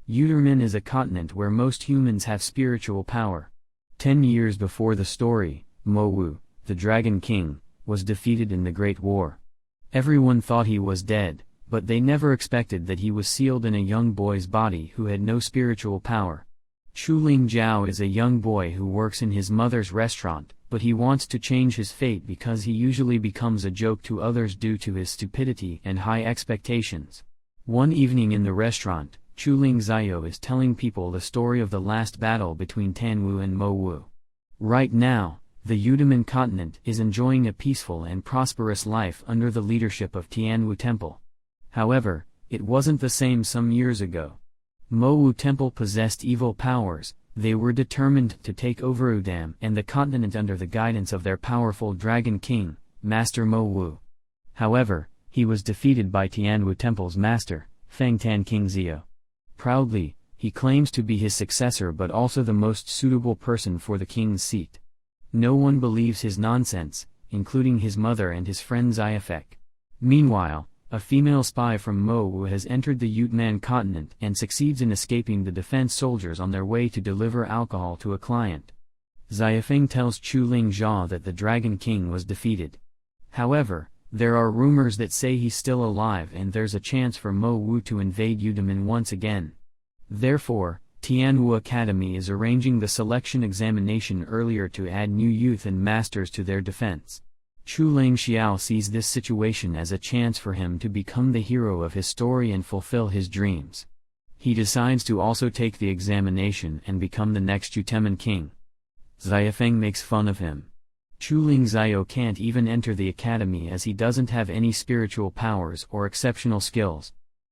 Eudemon is a continent where most humans have spiritual power. 10 years before the story, Mowu, the Dragon King, was defeated in the Great War. Everyone thought he was dead, but they never expected that he was sealed in a young boy's body who had no spiritual power. Chuling Jiao is a young boy who works in his mother's restaurant, but he wants to change his fate because he usually becomes a joke to others due to his stupidity and high expectations. One evening in the restaurant, Chuling Jiao is telling people the story of the last battle between Tanwu and Mowu. Right now, the Eudemon continent is enjoying a peaceful and prosperous life under the leadership of Tianwu Temple. However, it wasn't the same some years ago. Mowu Temple possessed evil powers. They were determined to take over Eudemon and the continent under the guidance of their powerful Dragon King, Master Mowu. However, he was defeated by Tianwu Temple's master, Fengtan King Zio. Proudly, he claims to be his successor but also the most suitable person for the king's seat. No one believes his nonsense, including his mother and his friend Xiafeng. Meanwhile, a female spy from Mowu has entered the Eudemon continent and succeeds in escaping the defense soldiers on their way to deliver alcohol to a client. Xiafeng tells Chuling Jiao that the Dragon King was defeated. However, there are rumors that say he's still alive and there's a chance for Mowu to invade Eudemon once again. Therefore, Tianwu Academy is arranging the selection examination earlier to add new youth and masters to their defense. Chuling Xiao sees this situation as a chance for him to become the hero of his story and fulfill his dreams. He decides to also take the examination and become the next Eudemon king. Xiafeng makes fun of him. Chuling Jiao can't even enter the academy as he doesn't have any spiritual powers or exceptional skills.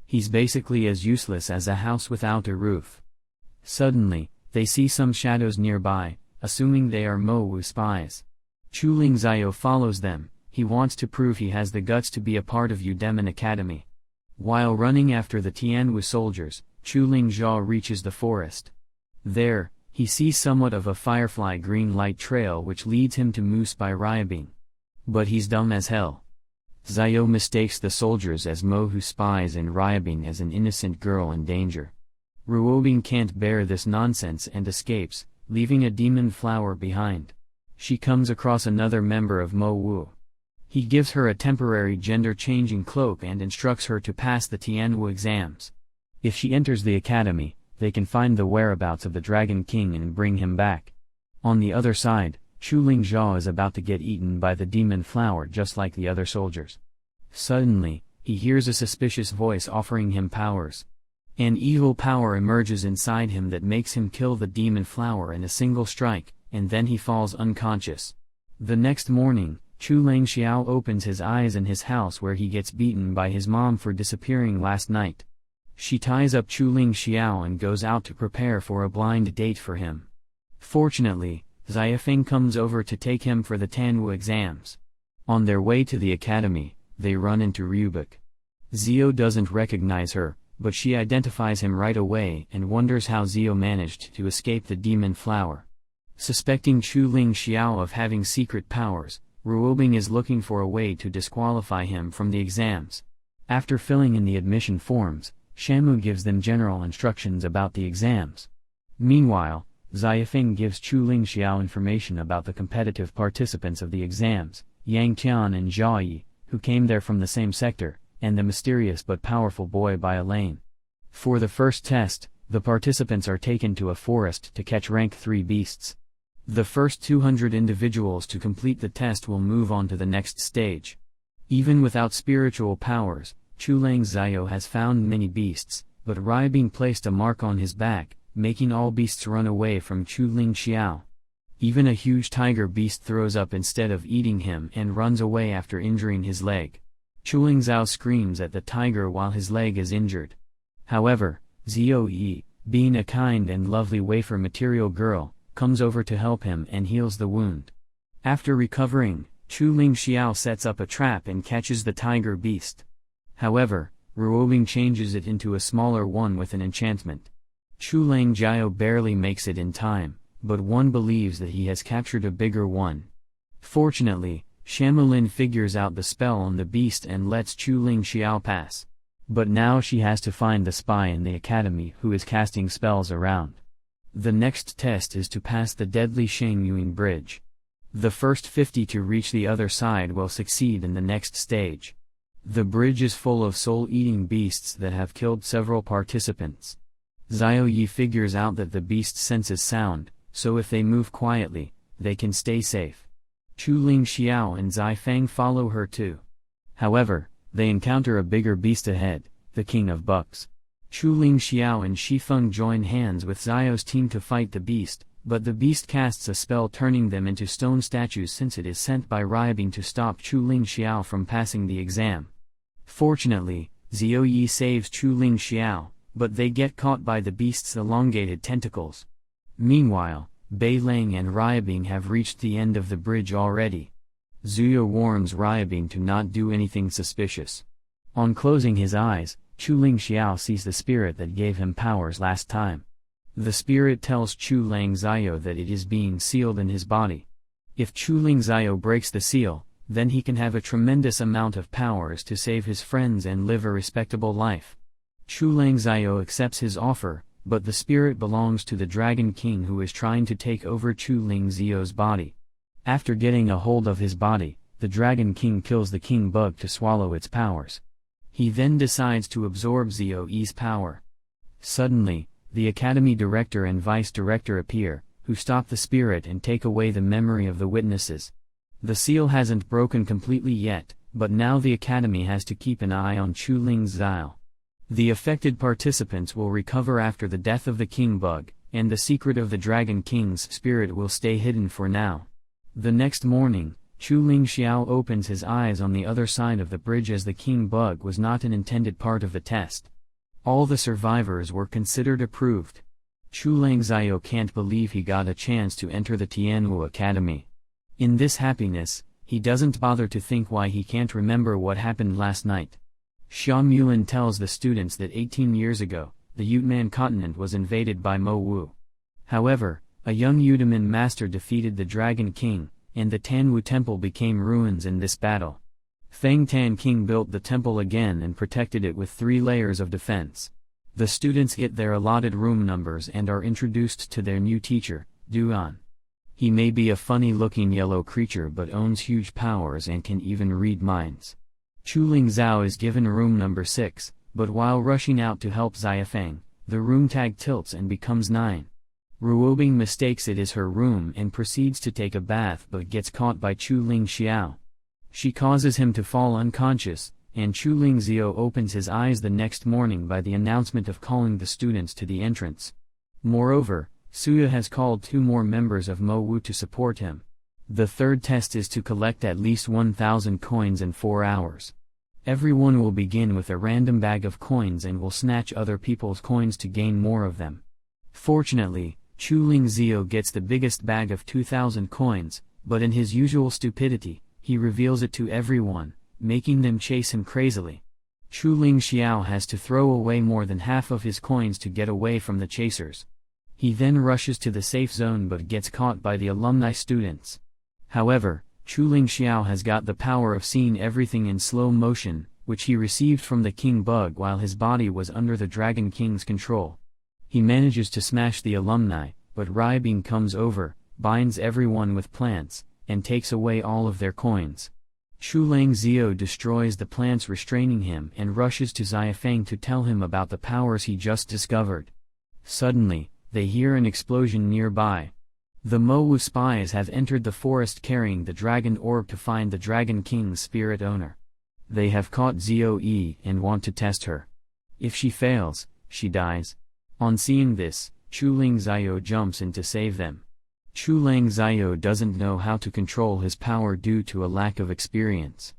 He's basically as useless as a house without a roof. Suddenly, they see some shadows nearby, assuming they are Mowu spies. Chuling Jiao follows them. He wants to prove he has the guts to be a part of Eudemon Academy. While running after the Tianwu soldiers, Chuling Jiao reaches the forest. There, he sees somewhat of a firefly green light trail which leads him to Moose by Ryabing. But he's dumb as hell. Jiao mistakes the soldiers as Mowu spies and Ryabing as an innocent girl in danger. Ruobing can't bear this nonsense and escapes, leaving a demon flower behind. She comes across another member of Mowu. He gives her a temporary gender-changing cloak and instructs her to pass the Tianwu exams. If she enters the academy, they can find the whereabouts of the Dragon King and bring him back. On the other side, Chuling Jiao is about to get eaten by the demon flower just like the other soldiers. Suddenly, he hears a suspicious voice offering him powers. An evil power emerges inside him that makes him kill the demon flower in a single strike, and then he falls unconscious. The next morning, Chuling Xiao opens his eyes in his house where he gets beaten by his mom for disappearing last night. She ties up Chuling Xiao and goes out to prepare for a blind date for him. Fortunately, Xiafeng comes over to take him for the Tanwu exams. On their way to the academy, they run into Ryubik. Zio doesn't recognize her, but she identifies him right away and wonders how Zio managed to escape the demon flower. Suspecting Chuling Xiao of having secret powers, Ruobing is looking for a way to disqualify him from the exams. After filling in the admission forms, Shamu gives them general instructions about the exams. Meanwhile, Xiafeng gives Chuling Xiao information about the competitive participants of the exams, Yang Tian and Zhao Yi, who came there from the same sector, and the mysterious but powerful boy by Elaine. For the first test, the participants are taken to a forest to catch rank 3 beasts. The first 200 individuals to complete the test will move on to the next stage. Even without spiritual powers, Chuling Jiao has found many beasts, but Ryabing placed a mark on his back, making all beasts run away from Chuling Xiao. Even a huge tiger beast throws up instead of eating him and runs away after injuring his leg. Chuling Jiao screams at the tiger while his leg is injured. However, Zio Yi, being a kind and lovely wafer material girl, comes over to help him and heals the wound. After recovering, Chuling Xiao sets up a trap and catches the tiger beast. However, Ruobing changes it into a smaller one with an enchantment. Chuling Jiao barely makes it in time, but one believes that he has captured a bigger one. Fortunately, Shamulin figures out the spell on the beast and lets Chuling Xiao pass. But now she has to find the spy in the academy who is casting spells around. The next test is to pass the deadly Shangyuan Bridge. The first 50 to reach the other side will succeed in the next stage. The bridge is full of soul-eating beasts that have killed several participants. Xiao Yi figures out that the beast senses sound, so if they move quietly, they can stay safe. Chu Ling Xiao and Zai Fang follow her too. However, they encounter a bigger beast ahead, the King of Bucks. Chu Ling Xiao and Shifeng join hands with Xiao's team to fight the beast, but the beast casts a spell turning them into stone statues since it is sent by Ryabing to stop Chu Ling Xiao from passing the exam. Fortunately, Xiao Yi saves Chu Ling Xiao, but they get caught by the beast's elongated tentacles. Meanwhile, Bai Lang and Ryabing have reached the end of the bridge already. Zuya warns Ryabing to not do anything suspicious. On closing his eyes, Chu Ling Xiao sees the spirit that gave him powers last time. The spirit tells Chu Lang Xiao that it is being sealed in his body. If Chu Ling Xiao breaks the seal, then he can have a tremendous amount of powers to save his friends and live a respectable life. Chu Lang Xiao accepts his offer, but the spirit belongs to the Dragon King who is trying to take over Chu Ling Xiao's body. After getting a hold of his body, the Dragon King kills the King Bug to swallow its powers. He then decides to absorb Xiao Yi's power. Suddenly, the Academy Director and Vice Director appear, who stop the spirit and take away the memory of the witnesses. The seal hasn't broken completely yet, but now the Academy has to keep an eye on Chu Ling Xiao. The affected participants will recover after the death of the King Bug, and the secret of the Dragon King's spirit will stay hidden for now. The next morning, Chu Ling Xiao opens his eyes on the other side of the bridge as the King Bug was not an intended part of the test. All the survivors were considered approved. Chu Lang Xiao can't believe he got a chance to enter the Tianwu Academy. In this happiness, he doesn't bother to think why he can't remember what happened last night. Xia Mulin tells the students that 18 years ago, the Eudemon continent was invaded by Mo Wu. However, a young Eudemon master defeated the Dragon King, and the Tanwu Temple became ruins in this battle. Feng Tan King built the temple again and protected it with 3 layers of defense. The students get their allotted room numbers and are introduced to their new teacher, Duan. He may be a funny-looking yellow creature but owns huge powers and can even read minds. Chu Ling Xiao is given room number 6, but while rushing out to help Xiafeng, the room tag tilts and becomes 9. Ruobing mistakes it as her room and proceeds to take a bath but gets caught by Chu Ling Xiao. She causes him to fall unconscious, and Chu Ling Xiao opens his eyes the next morning by the announcement of calling the students to the entrance. Moreover, Suya has called 2 more members of Mo Wu to support him. The third test is to collect at least 1,000 coins in 4 hours. Everyone will begin with a random bag of coins and will snatch other people's coins to gain more of them. Fortunately, Chu Ling Xiao gets the biggest bag of 2,000 coins, but in his usual stupidity, he reveals it to everyone, making them chase him crazily. Chu Ling Xiao has to throw away more than half of his coins to get away from the chasers. He then rushes to the safe zone but gets caught by the alumni students. However, Chu Ling Xiao has got the power of seeing everything in slow motion, which he received from the King Bug while his body was under the Dragon King's control. He manages to smash the alumni, but Ryabing comes over, binds everyone with plants, and takes away all of their coins. Chu Lang Xiao destroys the plants restraining him and rushes to Xiafeng to tell him about the powers he just discovered. Suddenly, they hear an explosion nearby. The Mo Wu spies have entered the forest carrying the dragon orb to find the Dragon King's spirit owner. They have caught Xiao Yi and want to test her. If she fails, she dies. On seeing this, Chu Ling Xiao jumps in to save them. Chu Lang Xiao doesn't know how to control his power due to a lack of experience.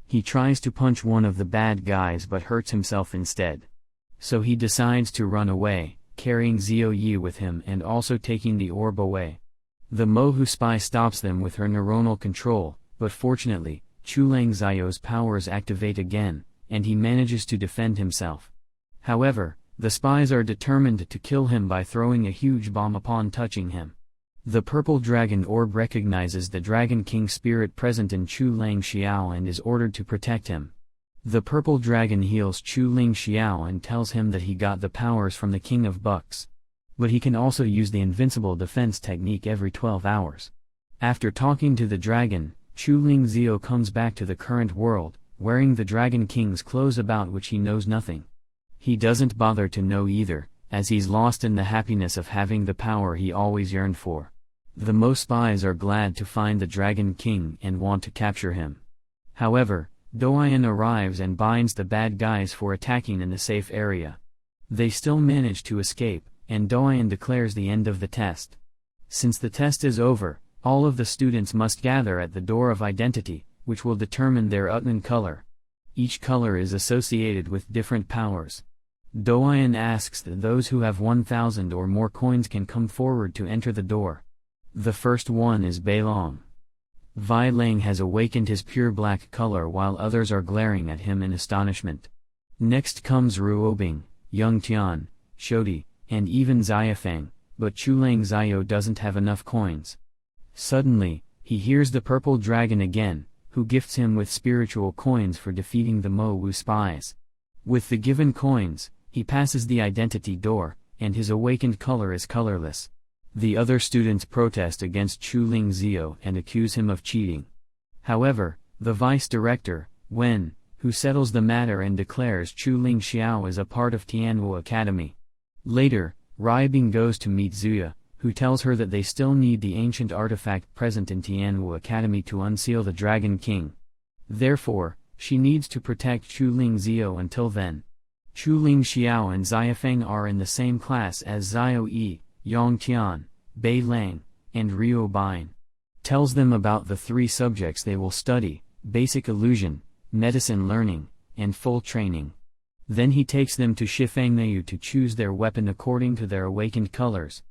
He tries to punch one of the bad guys but hurts himself instead. So he decides to run away, carrying Xiao Yi with him and also taking the orb away. The Mo Wu spy stops them with her neuronal control, but fortunately, Chu Lang Xiao's powers activate again, and he manages to defend himself. However, the spies are determined to kill him by throwing a huge bomb upon touching him. The purple dragon orb recognizes the Dragon King spirit present in Chu Lang Xiao and is ordered to protect him. The purple dragon heals Chu Ling Xiao and tells him that he got the powers from the King of Bucks. But he can also use the invincible defense technique every 12 hours. After talking to the dragon, Chu Ling Xiao comes back to the current world, wearing the Dragon King's clothes about which he knows nothing. He doesn't bother to know either, as he's lost in the happiness of having the power he always yearned for. The Mo spies are glad to find the Dragon King and want to capture him. However, Douyin arrives and binds the bad guys for attacking in the safe area. They still manage to escape, and Douyin declares the end of the test. Since the test is over, all of the students must gather at the door of identity, which will determine their Utenan color. Each color is associated with different powers. Douyin asks that those who have 1,000 or more coins can come forward to enter the door. The first one is Beilong. Vai Lang has awakened his pure black color while others are glaring at him in astonishment. Next comes Ruobing, Young Tian, Shodi, and even Xiafeng, but Chulang Xiao doesn't have enough coins. Suddenly, he hears the purple dragon again, who gifts him with spiritual coins for defeating the Mo Wu spies. With the given coins, he passes the identity door, and his awakened color is colorless. The other students protest against Chu Ling Xiao and accuse him of cheating. However, the vice director, Wen, who settles the matter and declares Chu Ling Xiao is a part of Tianwu Academy. Later, Ruobing goes to meet Zuya, who tells her that they still need the ancient artifact present in Tianwu Academy to unseal the Dragon King. Therefore, she needs to protect Chu Ling Xiao until then. Chu Ling Xiao and Xiafeng are in the same class as Xiao Yi, Yang Tian, Bei Lang, and Rio Bin. Tells them about the 3 subjects they will study: basic illusion, medicine learning, and full training. Then he takes them to Shifengnayu to choose their weapon according to their awakened colors.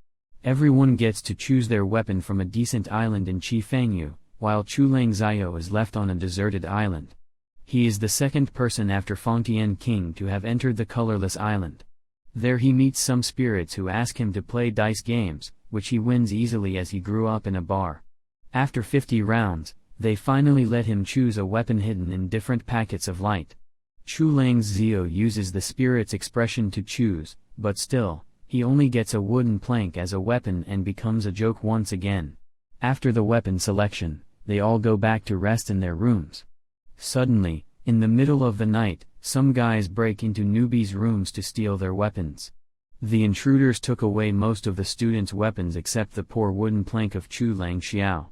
Everyone gets to choose their weapon from a decent island in Shifengnayu, while Chulang Xiao is left on a deserted island. He is the second person after Fengtian King to have entered the colorless island. There he meets some spirits who ask him to play dice games, which he wins easily as he grew up in a bar. After 50 rounds, they finally let him choose a weapon hidden in different packets of light. Chulang Xiao uses the spirit's expression to choose, but still, he only gets a wooden plank as a weapon and becomes a joke once again. After the weapon selection, they all go back to rest in their rooms. Suddenly, in the middle of the night, some guys break into newbies' rooms to steal their weapons. The intruders took away most of the students' weapons except the poor wooden plank of Chu Ling Xiao.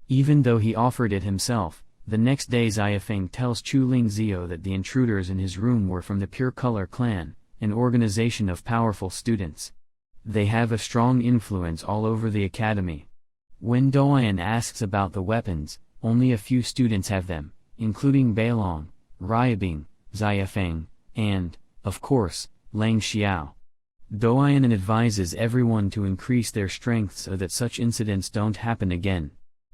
Even though he offered it himself, the next day Xiafeng tells Chu Ling Xiao that the intruders in his room were from the Pure Color Clan, an organization of powerful students. They have a strong influence all over the academy. When Douyin asks about the weapons, only a few students have them, including Beilong, Ruobing, Xiafeng, and, of course, Lang Xiao. Douyin advises everyone to increase their strength so that such incidents don't happen again.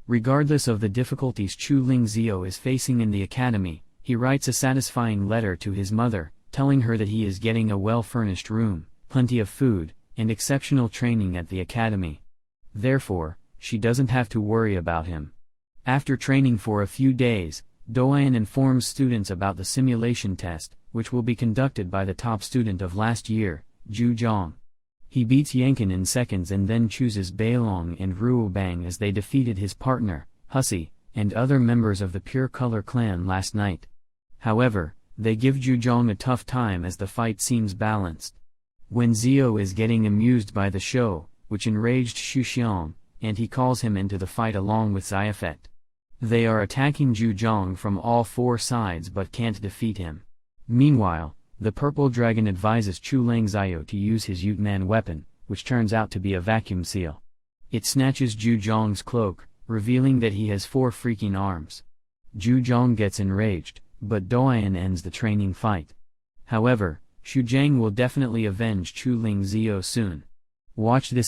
Regardless of the difficulties Chu Ling Xiao is facing in the academy, he writes a satisfying letter to his mother, telling her that he is getting a well-furnished room, plenty of food, and exceptional training at the academy. Therefore, she doesn't have to worry about him. After training for a few days, Douyin informs students about the simulation test, which will be conducted by the top student of last year, Zhu Zhang. He beats Yankin in seconds and then chooses Beilong and Ruobang as they defeated his partner, Hussy, and other members of the Pure Color Clan last night. However, they give Zhu Zhang a tough time as the fight seems balanced. When Xiao is getting amused by the show, which enraged Xu Xiang, and he calls him into the fight along with Xiafeng. They are attacking Zhu Zhang from all 4 sides but can't defeat him. Meanwhile, the purple dragon advises Chu Ling Xiao to use his Eudemon weapon, which turns out to be a vacuum seal. It snatches Zhu Zhang's cloak, revealing that he has 4 freaking arms. Zhu Zhang gets enraged, but Douyin ends the training fight. However, Xu Zhang will definitely avenge Chu Ling Xiao soon. Watch this